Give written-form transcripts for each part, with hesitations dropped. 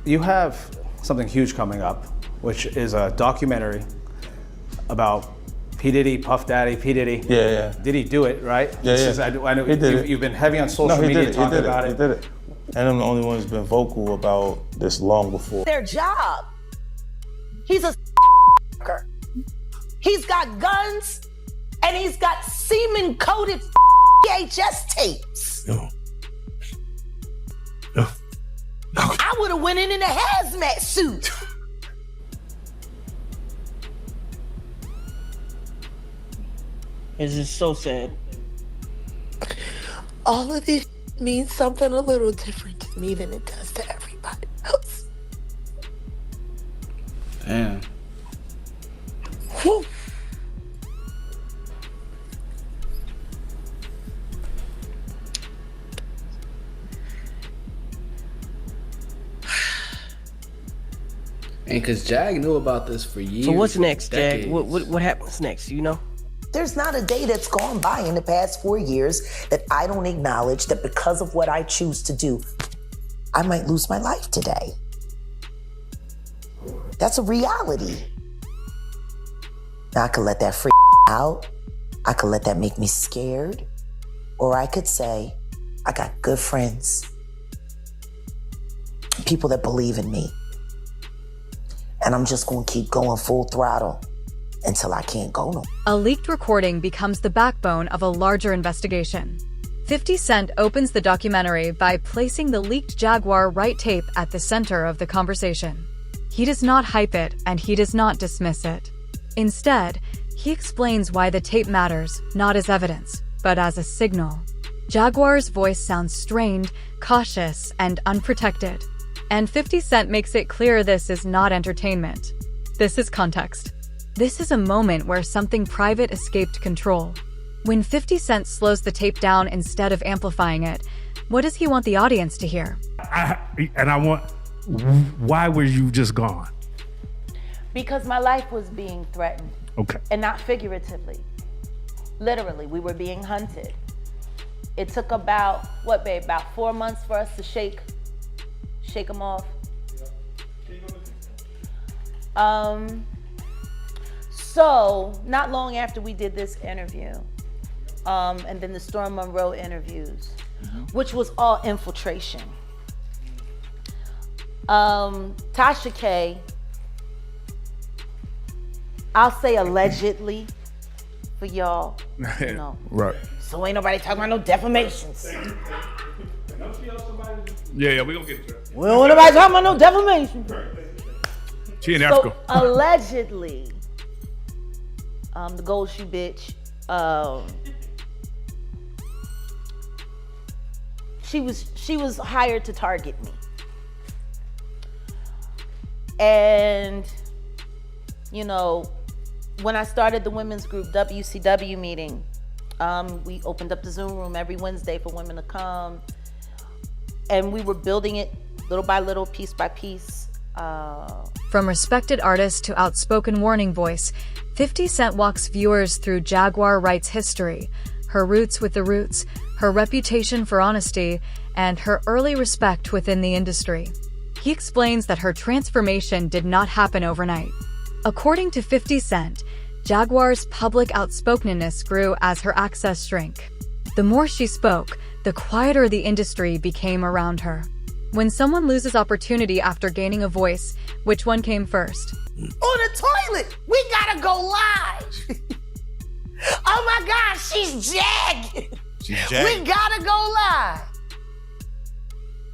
You have something huge coming up, which is a documentary about P. Diddy, Puff Daddy, P. Diddy. Yeah. Did he do it, right? I know he did it. You've been heavy on social media talking about it. He did it. And I'm the only one who's been vocal about this long before. Their job. He's a He's got guns and he's got semen-coated VHS tapes. No. I would have went in a hazmat suit. It's just so sad. All of this means something a little different to me than it does to everybody else. Damn. Whew. And cause Jag knew about this for years. So what's next, Jag? decades. What happens next, you know? There's not a day that's gone by in the past 4 years that I don't acknowledge that because of what I choose to do, I might lose my life today. That's a reality. Now I could let that freak out. I could let that make me scared. Or I could say, I got good friends, people that believe in me. And I'm just gonna keep going full throttle until I can't go no more. A leaked recording becomes the backbone of a larger investigation. 50 Cent opens the documentary by placing the leaked Jaguar Wright tape at the center of the conversation. He does not hype it, and he does not dismiss it. Instead, he explains why the tape matters, not as evidence, but as a signal. Jaguar's voice sounds strained, cautious, and unprotected. And 50 Cent makes it clear this is not entertainment. This is context. This is a moment where something private escaped control. When 50 Cent slows the tape down instead of amplifying it, what does he want the audience to hear? Why were you just gone? Because my life was being threatened. Okay. And not figuratively. Literally, we were being hunted. It took about 4 months for us to shake them off. So not long after we did this interview, and then the Storm Monroe interviews, which was all infiltration. Tasha K, I'll say allegedly for y'all, you know. Right. So ain't nobody talking about no defamations. Yeah, we gonna get to it. We don't want nobody talking about no defamation. She in Africa. So allegedly, the gold shoe bitch, she was hired to target me. And, you know, when I started the women's group WCW meeting, we opened up the Zoom room every Wednesday for women to come. And we were building it little by little, piece by piece. From respected artist to outspoken warning voice, 50 Cent walks viewers through Jaguar Wright's history, her roots with the roots, her reputation for honesty, and her early respect within the industry. He explains that her transformation did not happen overnight. According to 50 Cent, Jaguar's public outspokenness grew as her access shrank. The more she spoke, the quieter the industry became around her. When someone loses opportunity after gaining a voice, which one came first? On the toilet, we gotta go live. Oh my God, she's jagged. We gotta go live.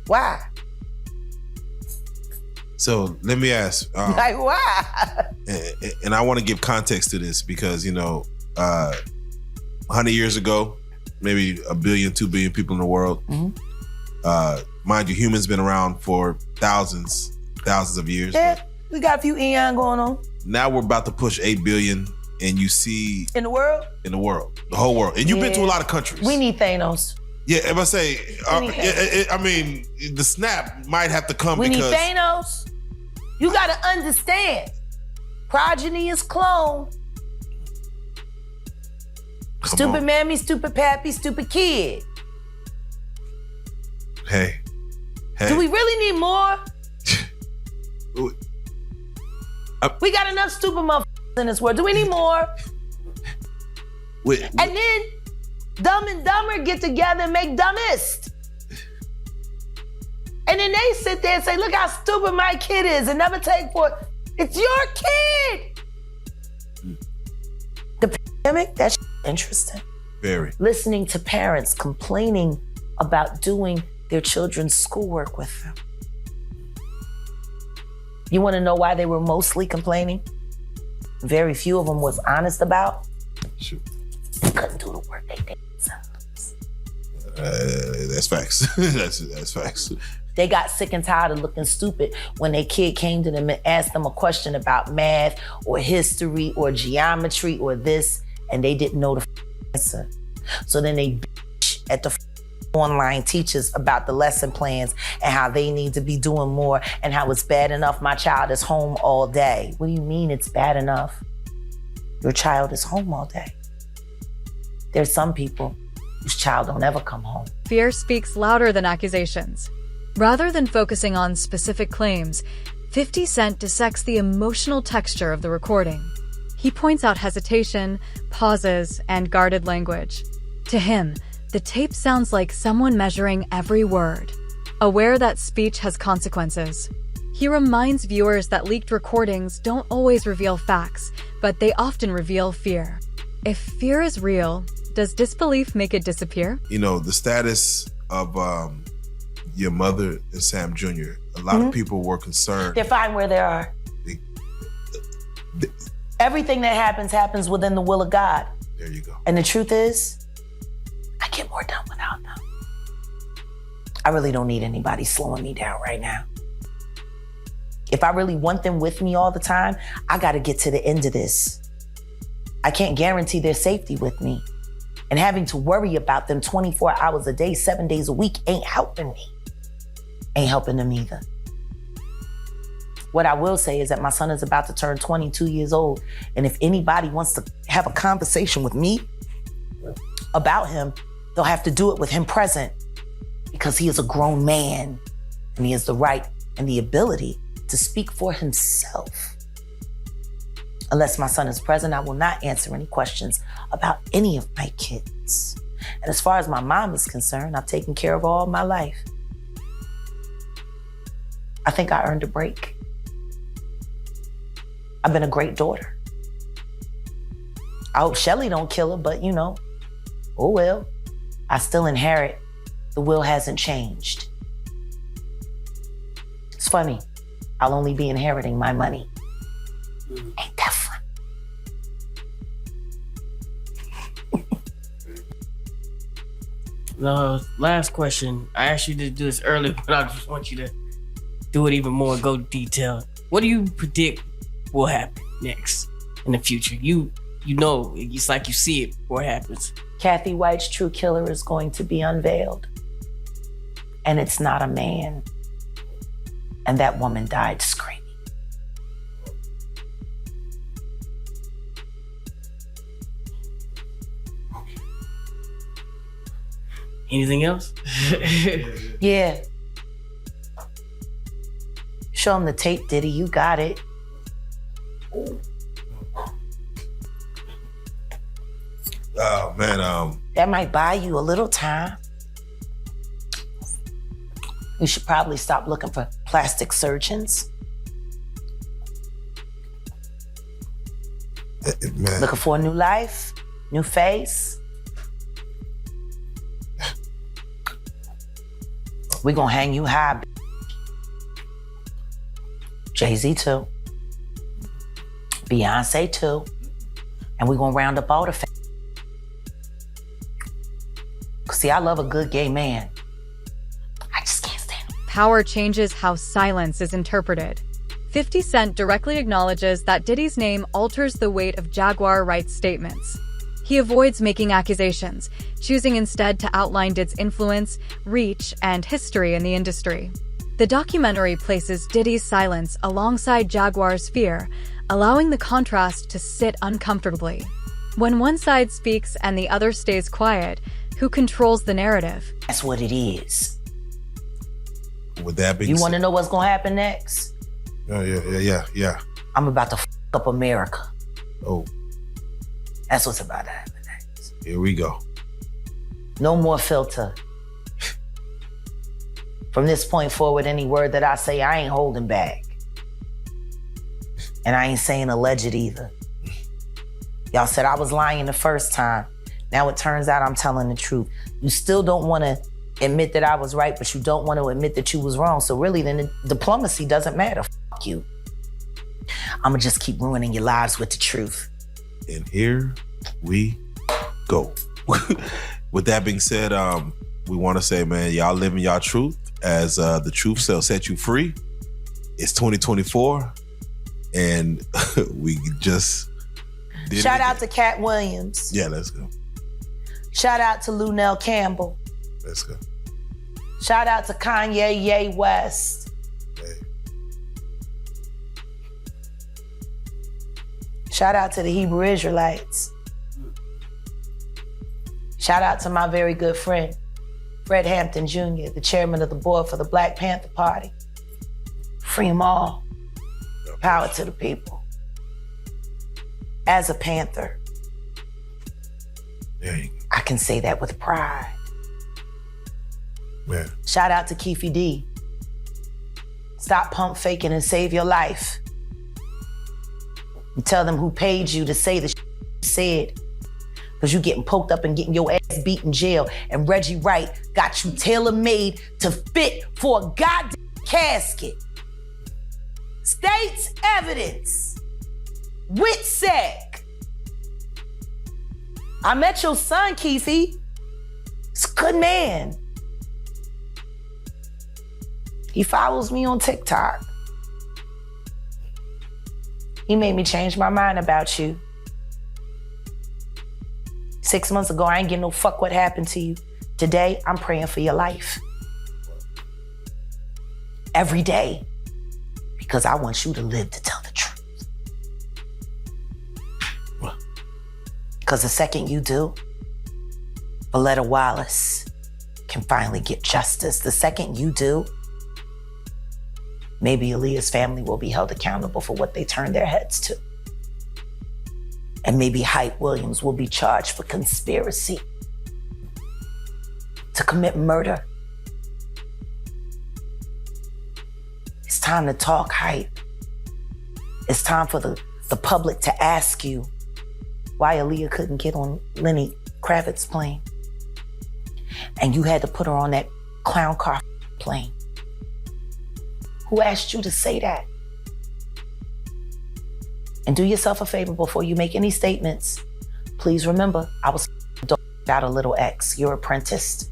Why? So let me ask. Like why? And I want to give context to this because, you know, 100 years ago, maybe 1 billion, 2 billion people in the world. Mind you, humans been around for thousands of years. Yeah, we got a few eon going on. Now we're about to push 8 billion, and you see In the world? in the world, the whole world, and you've been to a lot of countries. We need Thanos. Yeah, if I say, I mean, the snap might have to come We because need Thanos. You gotta understand, progeny is clone. Stupid on. mammy, stupid pappy, stupid kid. Hey. Do we really need more? We got enough stupid motherfuckers in this world. Do we need more? And then Dumb and Dumber get together and make Dumbest. And then they sit there and say, look how stupid my kid is and never take for it. It's your kid. The pandemic, that's interesting. Very. Listening to parents complaining about doing their children's schoolwork with them. You want to know why they were mostly complaining? Very few of them was honest about. Sure. They couldn't do the work they did themselves. That's facts. that's facts. They got sick and tired of looking stupid when their kid came to them and asked them a question about math or history or geometry or this, and they didn't know the answer. So then they bitch at the online teachers about the lesson plans and how they need to be doing more and how it's bad enough my child is home all day. What do you mean it's bad enough? Your child is home all day. There's some people whose child don't ever come home. Fear speaks louder than accusations. Rather than focusing on specific claims, 50 Cent dissects the emotional texture of the recording. He points out hesitation, pauses, and guarded language. To him, the tape sounds like someone measuring every word, aware that speech has consequences. He reminds viewers that leaked recordings don't always reveal facts, but they often reveal fear. If fear is real, does disbelief make it disappear? You know, the status of your mother and Sam Jr., a lot of people were concerned. They're fine where they are. Everything that happens within the will of God. There you go. And the truth is, I get more done without them. I really don't need anybody slowing me down right now. If I really want them with me all the time, I gotta get to the end of this. I can't guarantee their safety with me. And having to worry about them 24 hours a day, 7 days a week ain't helping me. Ain't helping them either. What I will say is that my son is about to turn 22 years old. And if anybody wants to have a conversation with me about him, they'll have to do it with him present, because he is a grown man and he has the right and the ability to speak for himself. Unless my son is present, I will not answer any questions about any of my kids. And as far as my mom is concerned, I've taken care of her all my life. I think I earned a break. I've been a great daughter. I hope Shelly don't kill her, but you know, oh well. I still inherit. The will hasn't changed. It's funny. I'll only be inheriting my money. Ain't that fun? No, last question. I asked you to do this earlier, but I just want you to do it even more, go detailed. What do you predict will happen next in the future? You know, it's like you see it before it happens. Kathy White's true killer is going to be unveiled. And it's not a man. And that woman died screaming. Anything else? Yeah. Show him the tape, Diddy. You got it. Oh man, That might buy you a little time. You should probably stop looking for plastic surgeons. man. Looking for a new life, new face. We gonna hang you high. Jay-Z too. Beyonce too. And we gonna round up all the See, I love a good gay man. I just can't stand him. Power changes how silence is interpreted. 50 Cent directly acknowledges that Diddy's name alters the weight of Jaguar Wright's statements. He avoids making accusations, choosing instead to outline Diddy's influence, reach, and history in the industry. The documentary places Diddy's silence alongside Jaguar's fear, allowing the contrast to sit uncomfortably. When one side speaks and the other stays quiet, who controls the narrative? That's what it is. With that being You said, want to know what's gonna happen next? yeah. I'm about to f up America. Oh, That's what's about to happen next. here we go. No more filter. From this point forward, any word that I say, I ain't holding back. And I ain't saying alleged either. Y'all said I was lying the first time. Now it turns out I'm telling the truth. You still don't want to admit that I was right, but you don't want to admit that you was wrong. So really, then the diplomacy doesn't matter. Fuck you. I'ma just keep ruining your lives with the truth. And here we go. With that being said, we want to say, man, y'all living y'all truth as the truth shall set you free. It's 2024, and we just did Shout out to Cat Williams. Yeah, let's go. Shout out to Lunell Campbell. Let's go. Shout out to Kanye Ye West. Hey. Shout out to the Hebrew Israelites. Shout out to my very good friend, Fred Hampton Jr., the chairman of the board for the Black Panther Party. Free them all. Power to the people. As a Panther, There you go. I can say that with pride. Man. Shout out to Keefe D. Stop pump faking and save your life. And tell them who paid you to say the shit you said. Because you getting poked up and getting your ass beat in jail. And Reggie Wright got you tailor-made to fit for a goddamn casket. State's evidence. WITSEC. I met your son, Keefe. He's a good man. He follows me on TikTok. He made me change my mind about you. 6 months ago, I ain't give no fuck what happened to you. Today, I'm praying for your life. Every day. Because I want you to live to tell the truth. Because the second you do, Valletta Wallace can finally get justice. The second you do, maybe Aaliyah's family will be held accountable for what they turned their heads to. And maybe Hype Williams will be charged for conspiracy to commit murder. It's time to talk, Hype. It's time for the public to ask you why Aaliyah couldn't get on Lenny Kravitz's plane. And you had to put her on that clown car plane. Who asked you to say that? And do yourself a favor before you make any statements. Please remember, I was out a little X. You're apprenticed.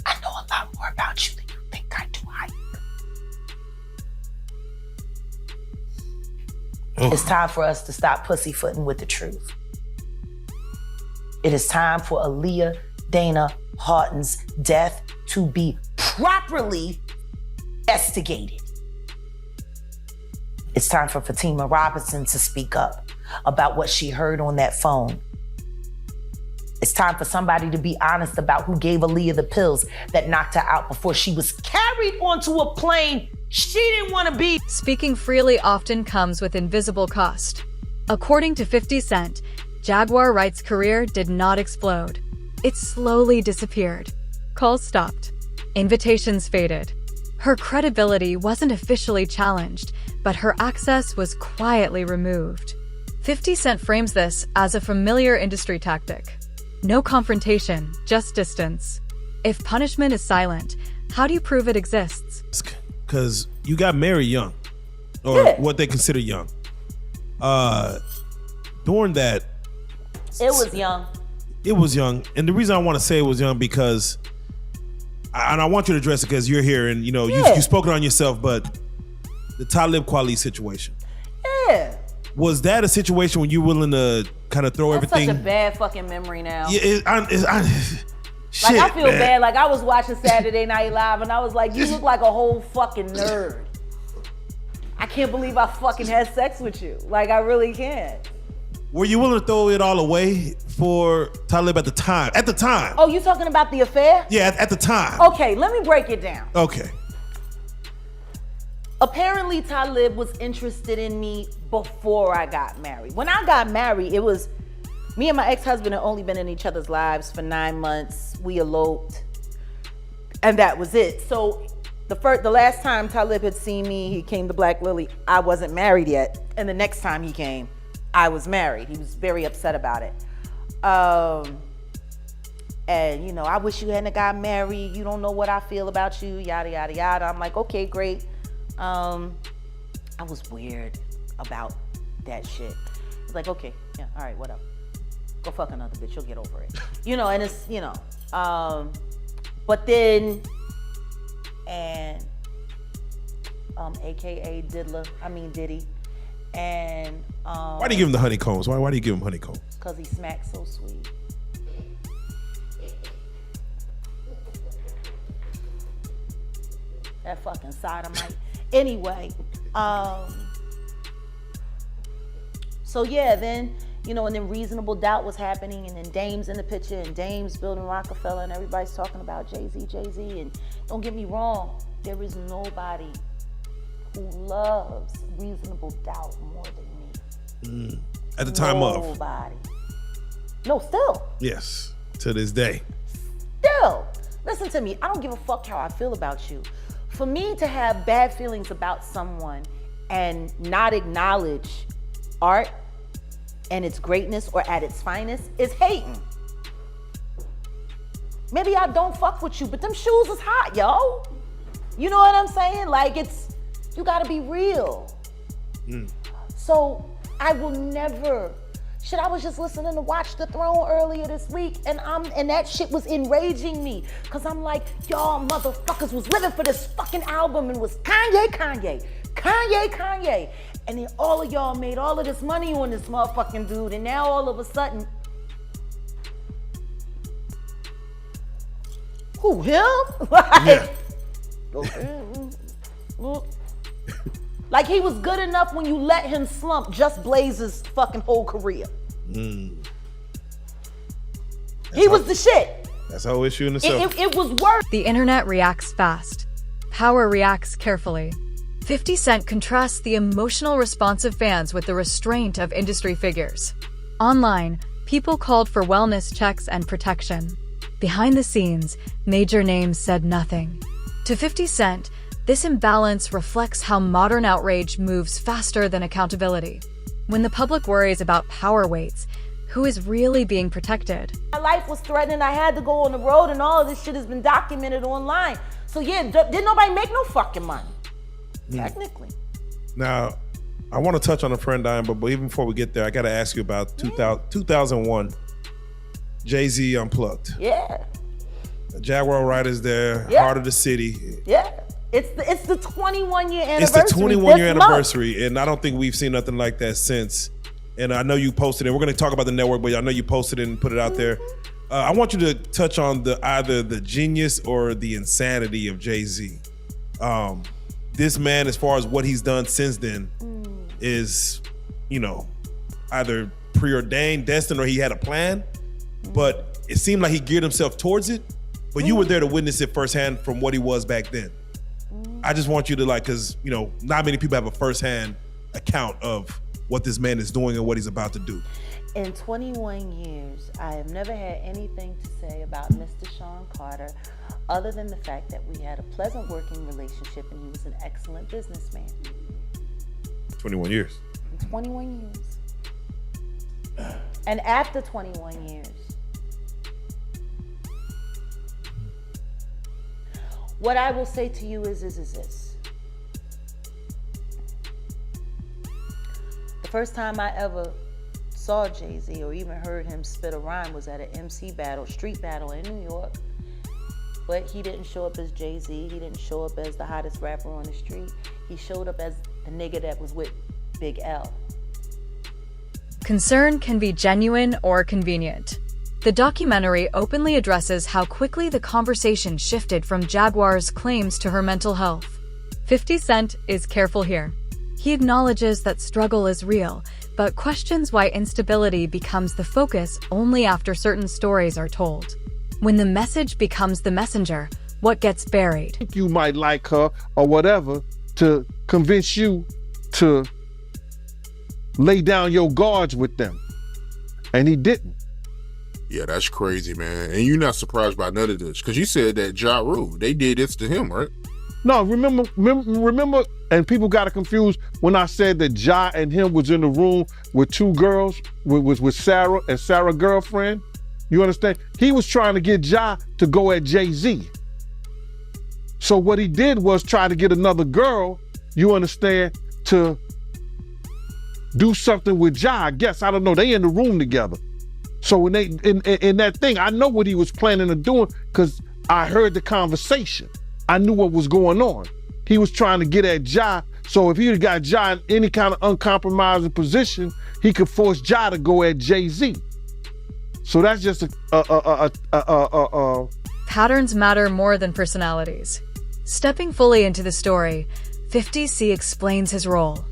I know a lot more about you than you think I do, Hype. It's time for us to stop pussyfooting with the truth. It is time for Aaliyah Dana Houghton's death to be properly investigated. It's time for Fatima Robinson to speak up about what she heard on that phone. It's time for somebody to be honest about who gave Aaliyah the pills that knocked her out before she was carried onto a plane she didn't want to be. Speaking freely often comes with invisible cost. According to 50 Cent, Jaguar Wright's career did not explode. It slowly disappeared. Calls stopped. Invitations faded. Her credibility wasn't officially challenged, but her access was quietly removed. 50 Cent frames this as a familiar industry tactic. No confrontation, just distance. If punishment is silent, how do you prove it exists? Because you got married young, or what they consider young. During that, It was young. it was young, and the reason I want to say it was young because, and I want you to address it because you're here and you spoke it on yourself, but the Talib Kweli situation. Yeah. Was that a situation when you were willing to kind of throw That's everything? such a bad fucking memory now. Yeah, shit, Like, I feel man. bad. Like, I was watching Saturday Night Live and I was like, you look like a whole fucking nerd. I can't believe I fucking had sex with you. Like, I really can't. Were you willing to throw it all away for Talib at the time? At the time. Oh, you talking about the affair? Yeah, at the time. Okay, let me break it down. Okay. apparently Talib was interested in me before I got married. When I got married, it was me and my ex-husband had only been in each other's lives for 9 months. We eloped, and that was it. So the last time Talib had seen me, he came to Black Lily, I wasn't married yet. And the next time he came, I was married. He was very upset about it. And, you know, I wish you hadn't got married. You don't know what I feel about you, yada, yada, yada. I'm like, okay, great. I was weird about that shit. It's like, okay, yeah, all right, whatever. Go fuck another bitch, you'll get over it. You know, and it's, you know, but then, and AKA Diddy, and why do you give him the honeycombs? Why do you give him honeycombs? Because he smacks so sweet. That fucking sodomite. Anyway, so yeah, then, you know, and then Reasonable Doubt was happening, and then Dame's in the picture, and Dame's building Rockefeller, and everybody's talking about Jay-Z, and don't get me wrong, there is nobody who loves Reasonable Doubt more than me. At the time Nobody. No, still. Yes, to this day. Still. Listen to me, I don't give a fuck how I feel about you. For me to have bad feelings about someone and not acknowledge art and its greatness or at its finest is hating. Maybe I don't fuck with you, but them shoes is hot, yo. You know what I'm saying? Like, it's, you gotta be real. So I will never, shit, I was just listening to Watch the Throne earlier this week, and that shit was enraging me, cause I'm like, y'all motherfuckers was living for this fucking album and was Kanye. And then all of y'all made all of this money on this motherfucking dude, and now all of a sudden, who, him? Like, like he was good enough when you let him slump Just Blaze's fucking whole career. He was the shit. That's the whole issue in itself. It was worse. The internet reacts fast. Power reacts carefully. 50 Cent contrasts the emotional response of fans with the restraint of industry figures. Online, people called for wellness checks and protection. Behind the scenes, major names said nothing. To 50 Cent, this imbalance reflects how modern outrage moves faster than accountability. When the public worries about power weights, who is really being protected? My life was threatened. I had to go on the road, and all of this shit has been documented online. So yeah, didn't nobody make no fucking money, technically. Now, I want to touch on a friend dying, but even before we get there, I got to ask you about 2001, Jay-Z Unplugged. Yeah. Jaguar Wright is there, Yeah. Heart of the City. Yeah. It's the 21-year anniversary. It's the 21-year this month. anniversary, and I don't think we've seen nothing like that since. And I know you posted it. We're going to talk about the network, but I know you posted it and put it out there. I want you to touch on either the genius or the insanity of Jay-Z. This man, as far as what he's done since then, is, you know, either preordained, destined, or he had a plan. But it seemed like he geared himself towards it. But you were there to witness it firsthand from what he was back then. I just want you to, like, because, you know, not many people have a firsthand account of what this man is doing and what he's about to do. In 21 years, I have never had anything to say about Mr. Sean Carter other than the fact that we had a pleasant working relationship and he was an excellent businessman. 21 years. In 21 years. And after 21 years, what I will say to you is this. The first time I ever saw Jay-Z or even heard him spit a rhyme was at an MC battle, street battle in New York. But he didn't show up as Jay-Z. He didn't show up as the hottest rapper on the street. He showed up as the nigga that was with Big L. Concern can be genuine or convenient. The documentary openly addresses how quickly the conversation shifted from Jaguar's claims to her mental health. 50 Cent is careful here. He acknowledges that struggle is real, but questions why instability becomes the focus only after certain stories are told. When the message becomes the messenger, what gets buried? You might like her or whatever to convince you to lay down your guards with them. And he didn't. Yeah, that's crazy, man. And you're not surprised by none of this, because you said that Ja Rule, they did this to him, right? No, remember, and people got it confused when I said that Ja and him was in the room with two girls, with Sarah and Sarah's girlfriend. You understand? He was trying to get Ja to go at Jay-Z. So what he did was try to get another girl, you understand, to do something with Ja, I guess. I don't know. They in the room together. So when they in that thing, I know what he was planning on doing because I heard the conversation. I knew what was going on. He was trying to get at Ja. So if he had got Ja in any kind of uncompromising position, he could force Ja to go at Jay-Z. So that's just Patterns matter more than personalities. Stepping fully into the story, 50C explains his role.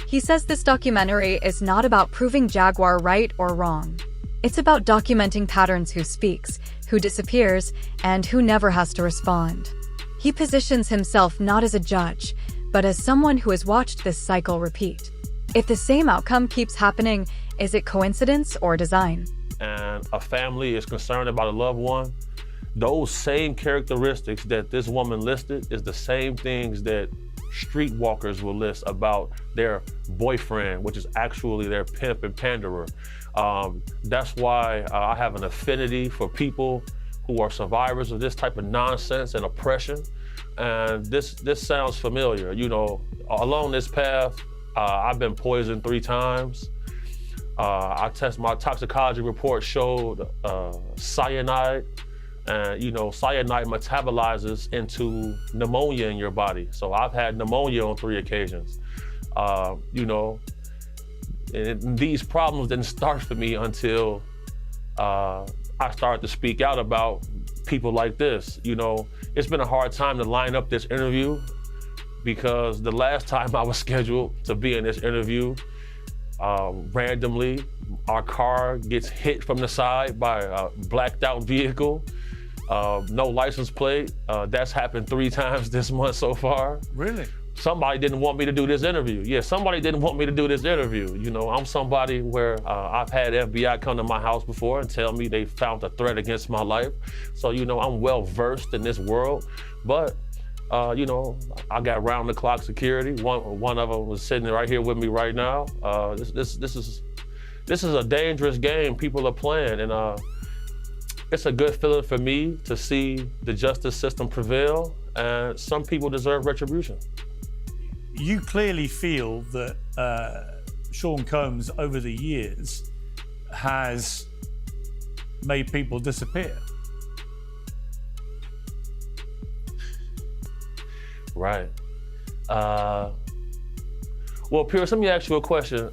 He says this documentary is not about proving Jaguar right or wrong. It's about documenting patterns: who speaks, who disappears, and who never has to respond. He positions himself not as a judge, but as someone who has watched this cycle repeat. If the same outcome keeps happening, is it coincidence or design? And a family is concerned about a loved one, those same characteristics that this woman listed is the same things that streetwalkers will list about their boyfriend, which is actually their pimp and panderer. That's why I have an affinity for people who are survivors of this type of nonsense and oppression. And this sounds familiar. You know, along this path, I've been poisoned 3 times. My toxicology report showed cyanide. And you know, cyanide metabolizes into pneumonia in your body. So I've had pneumonia on 3 occasions. You know, and these problems didn't start for me until I started to speak out about people like this. You know, it's been a hard time to line up this interview because the last time I was scheduled to be in this interview, randomly, our car gets hit from the side by a blacked out vehicle. No license plate. That's happened 3 times this month so far. Really? Somebody didn't want me to do this interview. Yeah, somebody didn't want me to do this interview. You know, I'm somebody where I've had FBI come to my house before and tell me they found a threat against my life. So, you know, I'm well versed in this world. But, you know, I got round the clock security. One of them was sitting right here with me right now. This is a dangerous game people are playing, and it's a good feeling for me to see the justice system prevail, and some people deserve retribution. You clearly feel that Sean Combs, over the years, has made people disappear. Right. Well, Pierce, let me ask you a question.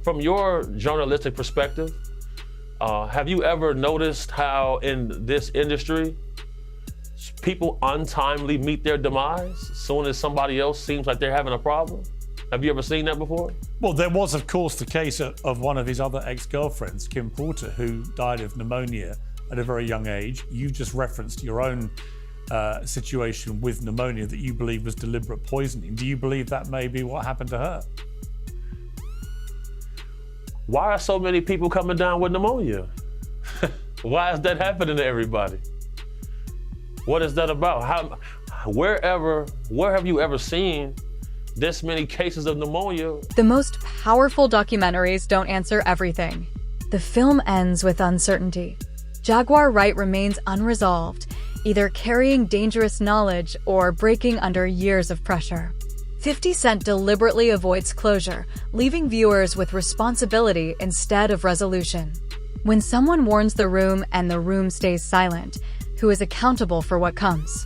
From your journalistic perspective, have you ever noticed how in this industry, people untimely meet their demise as soon as somebody else seems like they're having a problem? Have you ever seen that before? Well, there was, of course, the case of one of his other ex-girlfriends, Kim Porter, who died of pneumonia at a very young age. You just referenced your own situation with pneumonia that you believe was deliberate poisoning. Do you believe that may be what happened to her? Why are so many people coming down with pneumonia? Why is that happening to everybody? What is that about? Where have you ever seen this many cases of pneumonia? The most powerful documentaries don't answer everything. The film ends with uncertainty. Jaguar Wright remains unresolved, either carrying dangerous knowledge or breaking under years of pressure. 50 Cent deliberately avoids closure, leaving viewers with responsibility instead of resolution. When someone warns the room and the room stays silent, who is accountable for what comes?